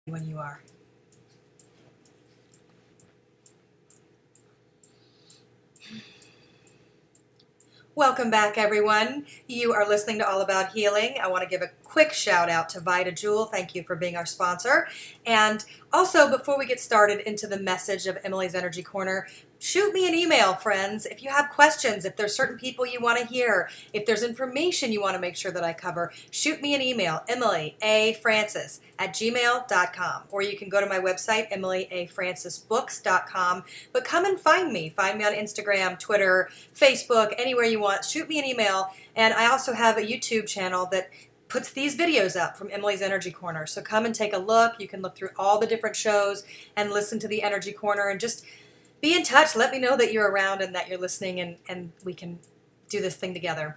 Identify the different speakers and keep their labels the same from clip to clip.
Speaker 1: when you are. Welcome back, everyone. You are listening to All About Healing. I want to give a quick shout out to Vita Jewel. Thank you for being our sponsor. And also, before we get started into the message of Emily's Energy Corner, shoot me an email, friends. If you have questions, if there's certain people you want to hear, if there's information you want to make sure that I cover, shoot me an email, emilyafrancis@gmail.com. Or you can go to my website, emilyafrancisbooks.com. But come and find me. Find me on Instagram, Twitter, Facebook, anywhere you want. Shoot me an email. And I also have a YouTube channel that puts these videos up from Emily's Energy Corner. So come and take a look. You can look through all the different shows and listen to the Energy Corner and just be in touch. Let me know that you're around and that you're listening, and we can do this thing together.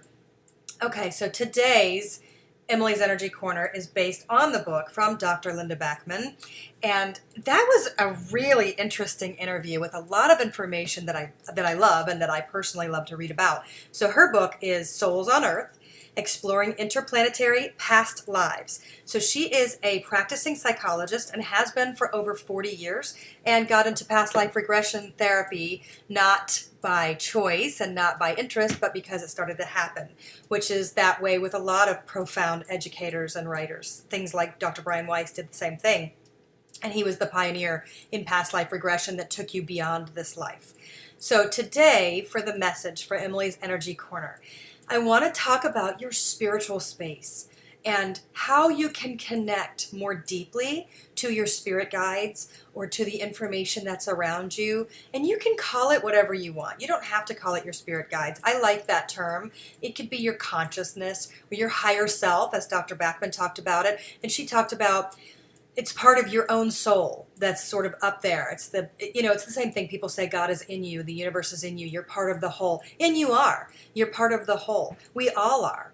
Speaker 1: Okay, so today's Emily's Energy Corner is based on the book from Dr. Linda Backman. And that was a really interesting interview with a lot of information that I love and that I personally love to read about. So her book is Souls on Earth: Exploring Interplanetary Past Lives. So she is a practicing psychologist and has been for over 40 years, and got into past life regression therapy not by choice and not by interest, but because it started to happen, which is that way with a lot of profound educators and writers. Things like Dr. Brian Weiss did the same thing, and he was the pioneer in past life regression that took you beyond this life. So today, for the message for Emily's Energy Corner, I want to talk about your spiritual space and how you can connect more deeply to your spirit guides or to the information that's around you. And you can call it whatever you want. You don't have to call it your spirit guides. I like that term. It could be your consciousness or your higher self, as Dr. Backman talked about it. And she talked about it's part of your own soul that's sort of up there. It's the same thing. People say God is in you, the universe is in you, you're part of the whole. And you are. You're part of the whole. We all are.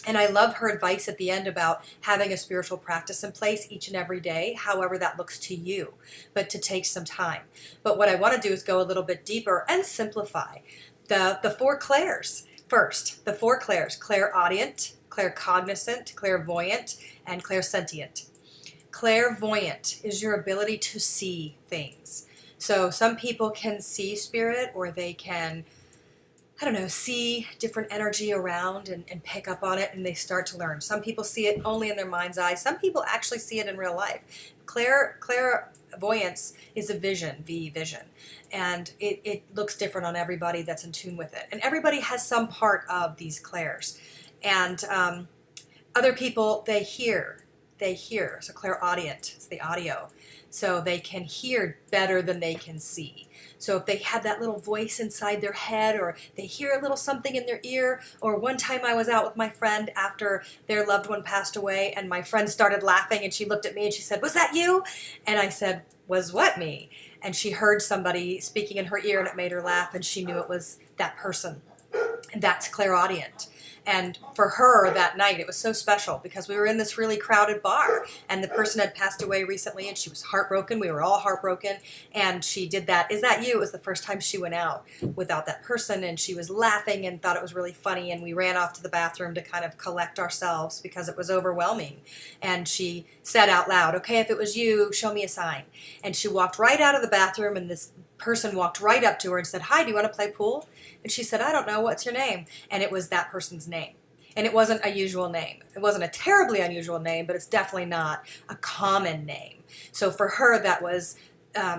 Speaker 1: And I love her advice at the end about having a spiritual practice in place each and every day, however that looks to you, but to take some time. But what I want to do is go a little bit deeper and simplify the four clairs. First, the four clairs: clairaudient, claircognizant, clairvoyant, and clairsentient. Clairvoyant is your ability to see things. So some people can see spirit, or they can, see different energy around and pick up on it, and they start to learn. Some people see it only in their mind's eye. Some people actually see it in real life. Clairvoyance is a vision, vision. And it looks different on everybody that's in tune with it. And everybody has some part of these clairs. And other people, they hear. So clairaudient, it's the audio. So they can hear better than they can see. So if they have that little voice inside their head, or they hear a little something in their ear, or one time I was out with my friend after their loved one passed away, and my friend started laughing, and she looked at me and she said, "Was that you?" And I said, "Was what me?" And she heard somebody speaking in her ear, and it made her laugh, and she knew it was that person. And that's clairaudient. And for her that night, it was so special because we were in this really crowded bar, and the person had passed away recently, and she was heartbroken. We were all heartbroken. And she did that. "Is that you?" It was the first time she went out without that person, and she was laughing and thought it was really funny. And we ran off to the bathroom to kind of collect ourselves because it was overwhelming. And she said out loud, "Okay, if it was you, show me a sign." And she walked right out of the bathroom, and this person walked right up to her and said, "Hi, do you want to play pool?" And she said, "I don't know, what's your name?" And it was that person's name. And it wasn't a usual name. It wasn't a terribly unusual name, but it's definitely not a common name. So for her, that was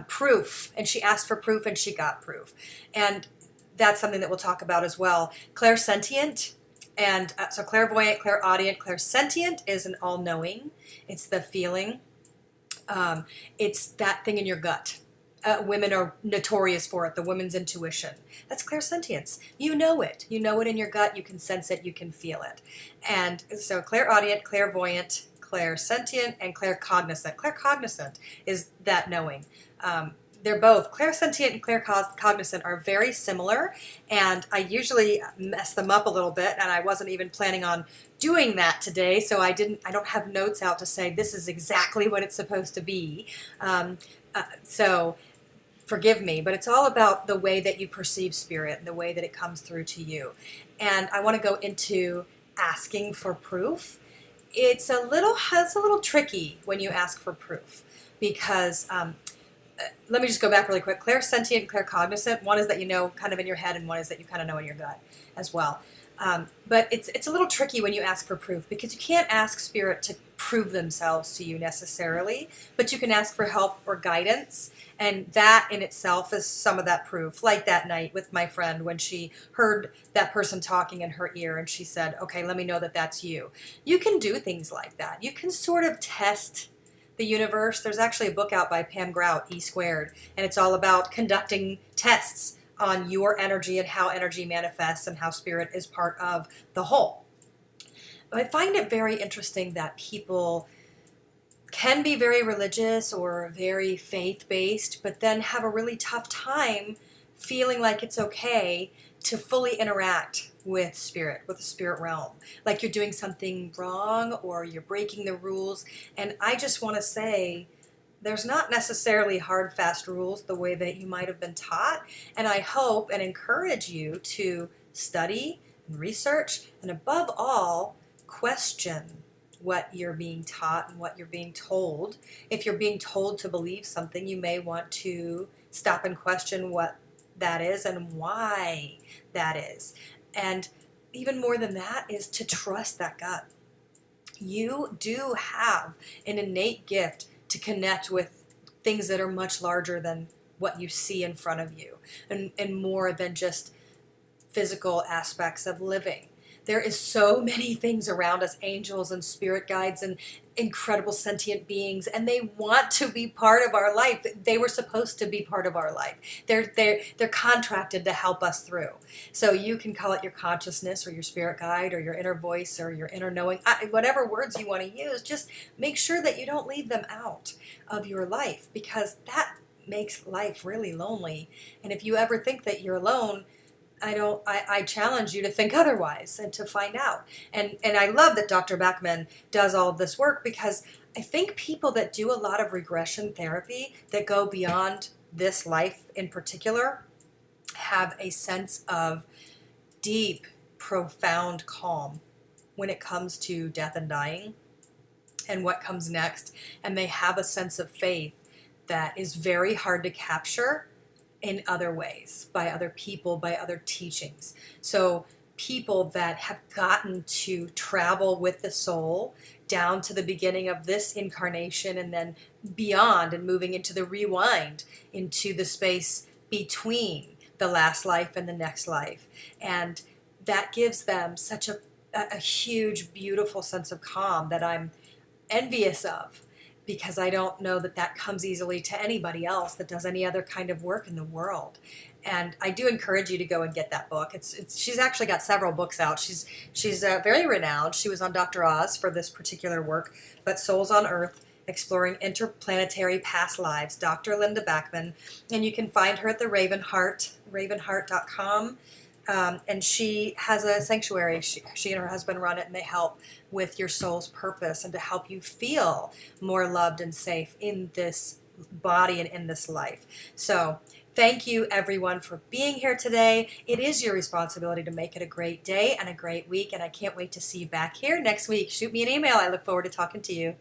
Speaker 1: proof. And she asked for proof, and she got proof. And that's something that we'll talk about as well. Clairsentient. And so clairvoyant, clairaudient, clairsentient is an all-knowing. It's the feeling. It's that thing in your gut. Women are notorious for it, the woman's intuition. That's clairsentience. You know it. You know it in your gut. You can sense it. You can feel it. And so clairaudient, clairvoyant, clairsentient, and claircognizant. Claircognizant is that knowing. They're both, clairsentient and claircognizant are very similar, and I usually mess them up a little bit, and I wasn't even planning on doing that today, so I don't have notes out to say this is exactly what it's supposed to be. So forgive me, but it's all about the way that you perceive spirit and the way that it comes through to you. And I want to go into asking for proof it's a little tricky when you ask for proof, because let me just go back really quick. Clairsentient and claircognizant, one is that you know kind of in your head, and one is that you kind of know in your gut as well. But it's a little tricky when you ask for proof, because you can't ask spirit to prove themselves to you necessarily, but you can ask for help or guidance, and that in itself is some of that proof. Like that night with my friend when she heard that person talking in her ear and she said, okay, let me know that that's you. You can do things like that. You can sort of test the universe. There's actually a book out by Pam Grout, E Squared, and it's all about conducting tests on your energy and how energy manifests and how spirit is part of the whole. I find it very interesting that people can be very religious or very faith-based, but then have a really tough time feeling like it's okay to fully interact with spirit, with the spirit realm. Like you're doing something wrong or you're breaking the rules. And I just want to say, there's not necessarily hard, fast rules the way that you might have been taught. And I hope and encourage you to study and research, and above all, question what you're being taught and what you're being told. If you're being told to believe something, you may want to stop and question what that is and why that is. And even more than that is to trust that gut. You do have an innate gift to connect with things that are much larger than what you see in front of you, and more than just physical aspects of living. There is so many things around us, angels and spirit guides and incredible sentient beings, and they want to be part of our life. They were supposed to be part of our life. They're contracted to help us through. So you can call it your consciousness or your spirit guide or your inner voice or your inner knowing, whatever words you want to use. Just make sure that you don't leave them out of your life, because that makes life really lonely. And if you ever think that you're alone, I challenge you to think otherwise and to find out. And I love that Dr. Backman does all of this work, because I think people that do a lot of regression therapy that go beyond this life in particular have a sense of deep, profound calm when it comes to death and dying and what comes next. And they have a sense of faith that is very hard to capture in other ways, by other people, by other teachings. So people that have gotten to travel with the soul down to the beginning of this incarnation and then beyond, and moving into the rewind, into the space between the last life and the next life. And that gives them such a huge, beautiful sense of calm that I'm envious of, because I don't know that that comes easily to anybody else that does any other kind of work in the world. And I do encourage you to go and get that book. She's actually got several books out. She's very renowned. She was on Dr. Oz for this particular work, but Souls on Earth, Exploring Interplanetary Past Lives, Dr. Linda Backman. And you can find her at the ravenheart.com. And she has a sanctuary. She and her husband run it, and they help with your soul's purpose and to help you feel more loved and safe in this body and in this life. So thank you, everyone, for being here today. It is your responsibility to make it a great day and a great week, and I can't wait to see you back here next week. Shoot me an email. I look forward to talking to you.